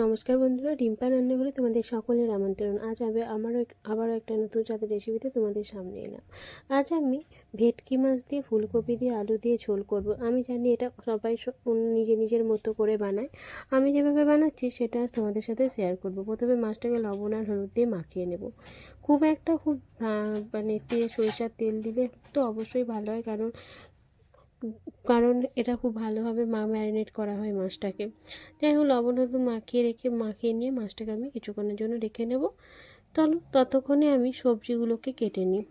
নমস্কার বন্ধুরা, রিম্পা রান্নাঘরে তোমাদের সকলের আমন্ত্রণ। আজ আমি আবারও একটা নতুন স্বাদের রেসিপিতে তোমাদের সামনে এলাম। আজ আমি ভেটকি মাছ দিয়ে ফুলকপি দিয়ে আলু দিয়ে ঝোল করব। আমি জানি এটা সবাই নিজের নিজের মতো করে বানায়। আমি যেভাবে বানাচ্ছি সেটা আজ তোমাদের সাথে শেয়ার করব। প্রথমে মাছটাকে লবণ আর হলুদ দিয়ে মাখিয়ে নেব। খুব মানে সরিষার তেল দিলে তো অবশ্যই ভালো হয়, কারণ কারণ এটা খুব ভালোভাবে ম্যারিনেট করা হয় মাছটাকে। যাই হোক, লবণ হলুদ মাখিয়ে নিয়ে মাছটাকে আমি কিছুক্ষণের জন্য রেখে নেব। ততক্ষণে আমি সবজিগুলোকে কেটে নিই।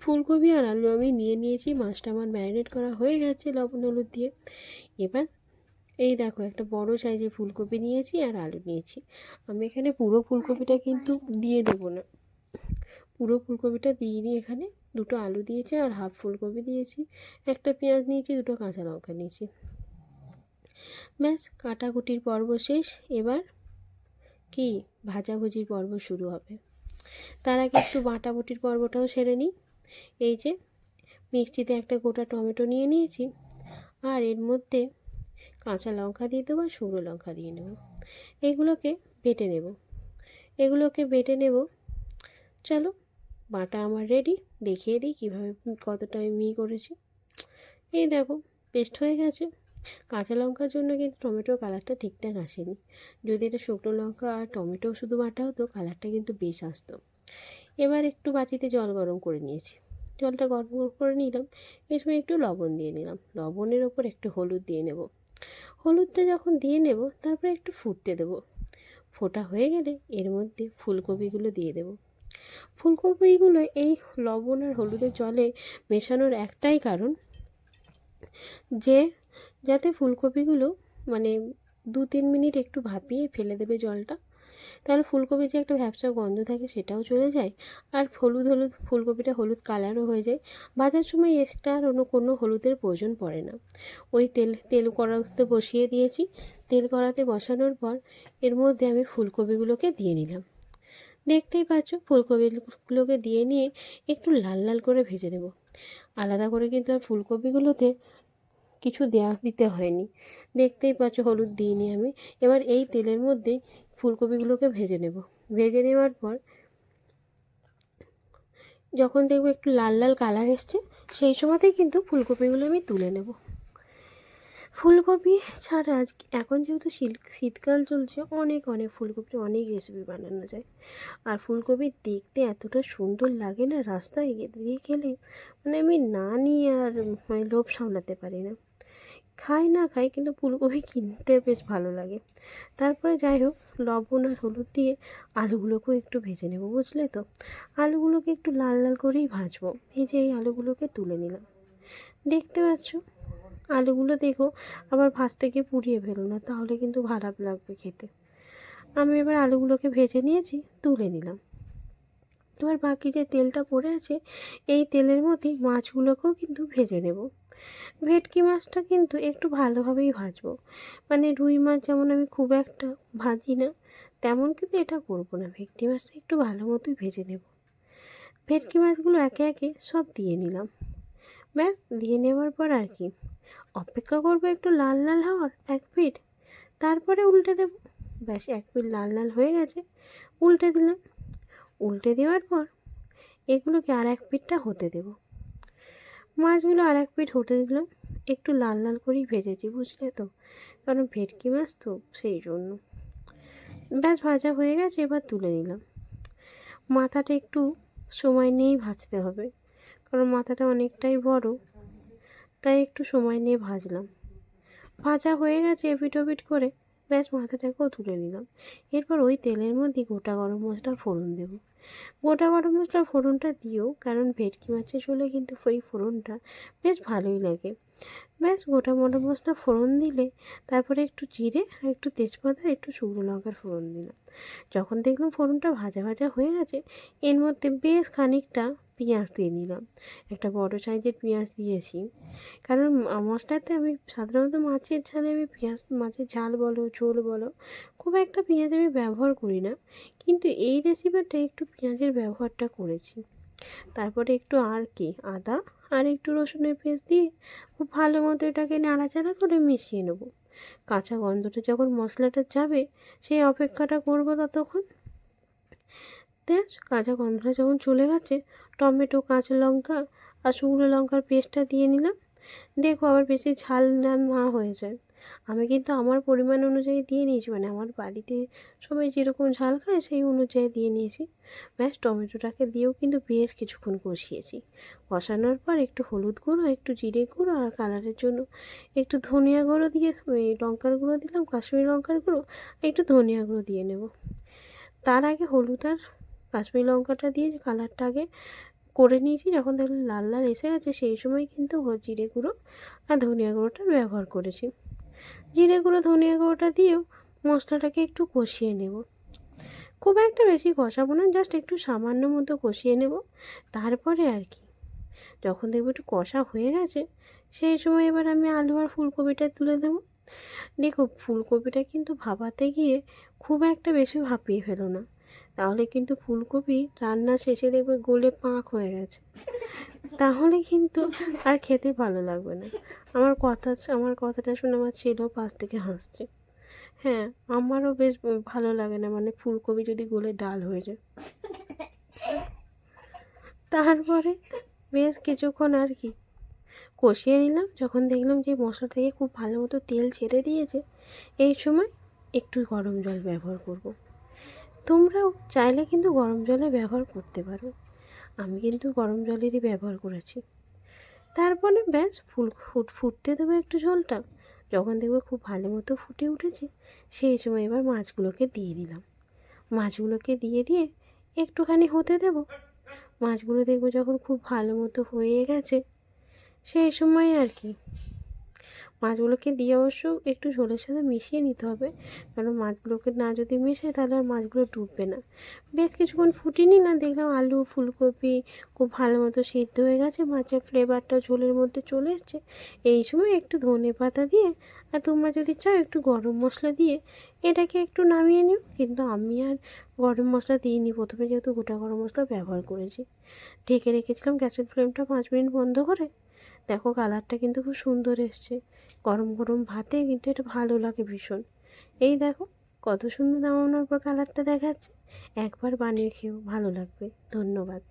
ফুলকপি আর আলু আমি নিয়েছি। মাছটা আমার ম্যারিনেট করা হয়ে গেছে লবণ হলুদ দিয়ে। এবার এই দেখো, একটা বড় সাইজের ফুলকপি নিয়েছি আর আলু নিয়েছি। আমি এখানে পুরো ফুলকপিটা কিন্তু দিয়ে দেবো না, পুরো ফুলকপিটা দিইনি। এখানে দুটো আলু দিয়েছি আর হাফ ফুলকপি দিয়েছি, একটা পেঁয়াজ নিয়েছি, দুটো কাঁচা লঙ্কা নিয়েছি। ব্যাস, কাটাকুটির পর্ব শেষ। এবার কি ভাজাভুজির পর্ব শুরু হবে। তার আগে একটু বাটাবুটির পর্বটাও সেরে নিই। এই যে মিক্সিতে একটা গোটা টমেটো নিয়ে নিয়েছি, আর এর মধ্যে কাঁচা লঙ্কা দিয়ে দেবো আর শুকনো লঙ্কা দিয়ে নেব। এগুলোকে বেটে নেব। চলো, বাটা আমার রেডি। দেখিয়ে দিই কীভাবে কতটা আমি করেছি। এই দেখো, পেস্ট হয়ে গেছে। কাঁচা লঙ্কার জন্য কিন্তু টমেটোর কালারটা ঠিকঠাক আসেনি। যদি এটা শুকনো লঙ্কা আর টমেটো শুধু বাটা হতো, কালারটা কিন্তু বেশ আসতো। এবার একটু বাটিতে জল গরম করে নিয়েছি। জলটা গরম করে নিলাম। এই সময় একটু লবণ দিয়ে নিলাম। লবণের ওপর একটু হলুদ দিয়ে নেব। হলুদটা যখন দিয়ে নেব, তারপরে একটু ফুটতে দেব। ফোটা হয়ে গেলে এর মধ্যে ফুলকপিগুলো দিয়ে দেব। ফুলকপিগুলো এই লবণ আর হলুদের জলে মেশানোর একটাই কারণ, যে যাতে ফুলকপিগুলো মানে 2-3 মিনিট একটু ভাপিয়ে ফেলে দেবে জলটা। তাহলে ফুলকপির যে একটা ভ্যাপসা গন্ধ থাকে সেটাও চলে যায়, আর ফুলকপিটা হলুদ কালারও হয়ে যায়। ভাজার সময় এক্সট্রা আর কোনো হলুদের প্রয়োজন পড়ে না। ওই তেল কড়াতে বসিয়ে দিয়েছি। তেল কড়াতে বসানোর পর এর মধ্যে আমি ফুলকপিগুলোকে দিয়ে নিলাম। দেখতেই পাচ্ছ, ফুলকপিগুলোকে দিয়ে নিয়ে একটু লাল লাল করে ভেজে নেব। আলাদা করে কিন্তু আর ফুলকপিগুলোতে কিছু দিতে হয়নি। দেখতেই পাচ্ছ, হলুদ দিইনি আমি। এবার এই তেলের মধ্যেই ফুলকপিগুলোকে ভেজে নেব। ভেজে নেওয়ার পর যখন দেখবো একটু লাল লাল কালার এসছে, সেই সময়তেই কিন্তু ফুলকপিগুলো আমি তুলে নেব। ফুলকপি ছাড়া এখন যেহেতু শীতকাল চলছে, অনেক ফুলকপির অনেক রেসিপি বানানো যায়। আর ফুলকপি দেখতে এতটা সুন্দর লাগে না, রাস্তায় দিয়ে গেলে মানে আমি না নিয়ে আর লোভ সামলাতে পারি না। খাই কিন্তু ফুলকপি কিনতে বেশ ভালো লাগে। তারপরে যাই হোক, লবণ আর হলুদ দিয়ে আলুগুলোকেও একটু ভেজে নেব, বুঝলে তো। আলুগুলোকে একটু লাল লাল করেই ভাজবো। ভেজে এই আলুগুলোকে তুলে নিলাম। দেখতে পাচ্ছ, আলুগুলো দেখো, আবার ভাজতে গিয়ে পুড়িয়ে ফেলো না, তাহলে কিন্তু খারাপ লাগবে খেতে। আমি এবার আলুগুলোকে ভেজে নিয়েছি, তুলে নিলাম। এবার বাকি যে তেলটা পড়ে আছে, এই তেলের মধ্যে মাছগুলোকেও কিন্তু ভেজে নেব। ভেটকি মাছটা কিন্তু একটু ভালোভাবেই ভাজবো। মানে রুই মাছ যেমন আমি খুব একটা ভাজি না, তেমন কিন্তু এটা করবো না। ভেটকি মাছটা একটু ভালো মতোই ভেজে নেব। ভেটকি মাছগুলো একে একে সব দিয়ে নিলাম। ব্যাস, দিয়ে নেওয়ার পর আর কি, অপেক্ষা করবো একটু লাল লাল হওয়ার 1 পিঠ, তারপরে উল্টে দেব। ব্যাস, 1 পিঠ লাল লাল হয়ে গেছে, উল্টে দিলাম। উল্টে দেওয়ার পর এগুলোকে আর 1 পিঠটা হতে দেব। মাছগুলো আর 1 পিঠ হতে দিলাম। একটু লাল লাল করেই ভেজেছি, বুঝলে তো, কারণ ভেটকি মাছ তো, সেই জন্য। ব্যাস, ভাজা হয়ে গেছে, এবার তুলে নিলাম। মাথাটা একটু সময় নিয়েই ভাজতে হবে, কারণ মাথাটা অনেকটাই বড়, তাই একটু সময় নিয়ে ভাজলাম। ভাজা হয়ে গেছে এপিট ওপিট করে। ব্যাস, মাথাটাকেও তুলে নিলাম। এরপর ওই তেলের মধ্যে গোটা গরম মশলা ফোড়ন দেব। গোটা গরম মশলা ফোড়নটা দিও, কারণ ভেটকি মাছের ঝোলে কিন্তু ওই ফোড়নটা বেশ ভালোই লাগে। ব্যাস, গোটা গরম মশলা ফোড়ন দিলে তারপরে একটু জিরে আর একটু তেজপাতা আর একটু শুকনো লঙ্কার ফোড়ন দিলাম। যখন দেখলাম ফোড়নটা ভাজা ভাজা হয়ে গেছে, এর মধ্যে বেশ খানিকটা পেঁয়াজ দিয়ে নিলাম। একটা বড় সাইজের পেঁয়াজ দিয়েছি, কারণ মশলাতে আমি সাধারণত মাছের ঝালে মাছের ঝাল বলো ঝোল বলো, খুব একটা পেঁয়াজ আমি ব্যবহার করি না, কিন্তু এই রেসিপিটা একটু পেঁয়াজের ব্যবহারটা করেছি। তারপরে একটু আর কি আদা আর একটু রসুনের পেস্ট দিয়ে খুব ভালো মতো এটাকে নাড়াচাড়া করে মিশিয়ে নেব। কাঁচা গন্ধটা যখন মশলাটা যাবে সেই অপেক্ষাটা করবো ততক্ষণ। কাঁচা গন্ধটা যখন চলে গেছে টমেটো, কাঁচা লঙ্কা আর শুকনো লঙ্কার পেস্টটা দিয়ে নিলাম। দেখো আবার বেশি ঝাল না হয়ে যায়। আমি কিন্তু আমার পরিমাণ অনুযায়ী দিয়ে নিয়েছি, মানে আমার বাড়িতে সবাই যেরকম ঝাল খায় সেই অনুযায়ী দিয়ে নিয়েছি। ব্যাস টমেটোটাকে দিয়েও কিন্তু বেশ কিছুক্ষণ কষিয়েছি। কষানোর পর একটু হলুদ গুঁড়ো, একটু জিরে গুঁড়ো আর কালারের জন্য একটু ধনিয়া গুঁড়ো দিয়ে লঙ্কার গুঁড়ো দিলাম, কাশ্মীরি লঙ্কার গুঁড়ো, একটু ধনিয়া গুঁড়ো দিয়ে নেব। তার আগে হলুদ আর কাশ্মীরি লঙ্কাটা দিয়ে কালারটা আগে করে নিয়েছি। যখন দেখলাম লাল লাল এসে গেছে সেই সময় কিন্তু জিরে গুঁড়ো আর ধনিয়া গুঁড়োটা ব্যবহার করেছি। জিরে গুঁড়ো, ধনিয়া গুঁড়োটা দিয়েও মশলাটাকে একটু কষিয়ে নেব। খুব একটা বেশি কষাবো না, জাস্ট একটু সামান্য মতো কষিয়ে নেব। তারপরে আর কি যখন দেখবো একটু কষা হয়ে গেছে সেই সময় এবার আমি আলু আর ফুলকপিটা তুলে দেবো। দেখো ফুলকপিটা কিন্তু ভাপাতে গিয়ে খুব একটা বেশি ভাপিয়ে ফেলো না, তাহলে কিন্তু ফুলকপি রান্না শেষে দেখবে গলে পাঁক হয়ে গেছে, তাহলে কিন্তু আর খেতে ভালো লাগবে না। আমার কথাটা শুনে আমার ছেলেও পাশ থেকে হাসছে। হ্যাঁ, আমারও বেশ ভালো লাগে না, মানে ফুলকপি যদি গলে ডাল হয়ে যায়। তারপরে বেশ কিছুক্ষণ আর কি কষিয়ে নিলাম। যখন দেখলাম যে মশলা থেকে খুব ভালো মতো তেল ছেড়ে দিয়েছে এই সময় একটু গরম জল ব্যবহার করব। তোমরাও চাইলে কিন্তু গরম জলে ব্যবহার করতে পারো, আমি কিন্তু গরম জলেরই ব্যবহার করেছি। তারপরে ব্যাস ফুটতে দেবো একটু ঝোলটা। যখন দেখবো খুব ভালো মতো ফুটে উঠেছে সেই সময় এবার মাছগুলোকে দিয়ে দিলাম। মাছগুলোকে দিয়ে একটুখানি হতে দেব। মাছগুলো দেখবো যখন খুব ভালো মতো হয়ে গেছে সেই সময় আর কি মাছগুলোকে দিয়ে অবশ্য একটু ঝোলের সাথে মিশিয়ে নিতে হবে, কারণ মাছগুলোকে না যদি মেশাই তাহলে আর মাছগুলো ডুববে না। বেশ কিছুক্ষণ ফুটিয়ে নিলাম, দেখলাম আলু ফুলকপি খুব ভালো মতো সিদ্ধ হয়ে গেছে, মাছের ফ্লেভারটা ঝোলের মধ্যে চলে এসছে। এই সময় একটু ধনেপাতা দিয়ে আর তোমরা যদি চাও একটু গরম মশলা দিয়ে এটাকে একটু নামিয়ে নিও, কিন্তু আমি আর গরম মশলা দিইনি প্রথমে, যেহেতু গোটা গরম মশলা ব্যবহার করেছি। ঢেকে রেখেছিলাম গ্যাসের ফ্লেমটা 5 মিনিট বন্ধ করে। দেখো কালারটা কিন্তু খুব সুন্দর এসছে। গরম গরম ভাতে কিন্তু এটা ভালো লাগে ভীষণ। এই দেখো কত সুন্দর নামানোর পর কালারটা দেখাচ্ছে। একবার বানিয়ে খেও, ভালো লাগবে। ধন্যবাদ।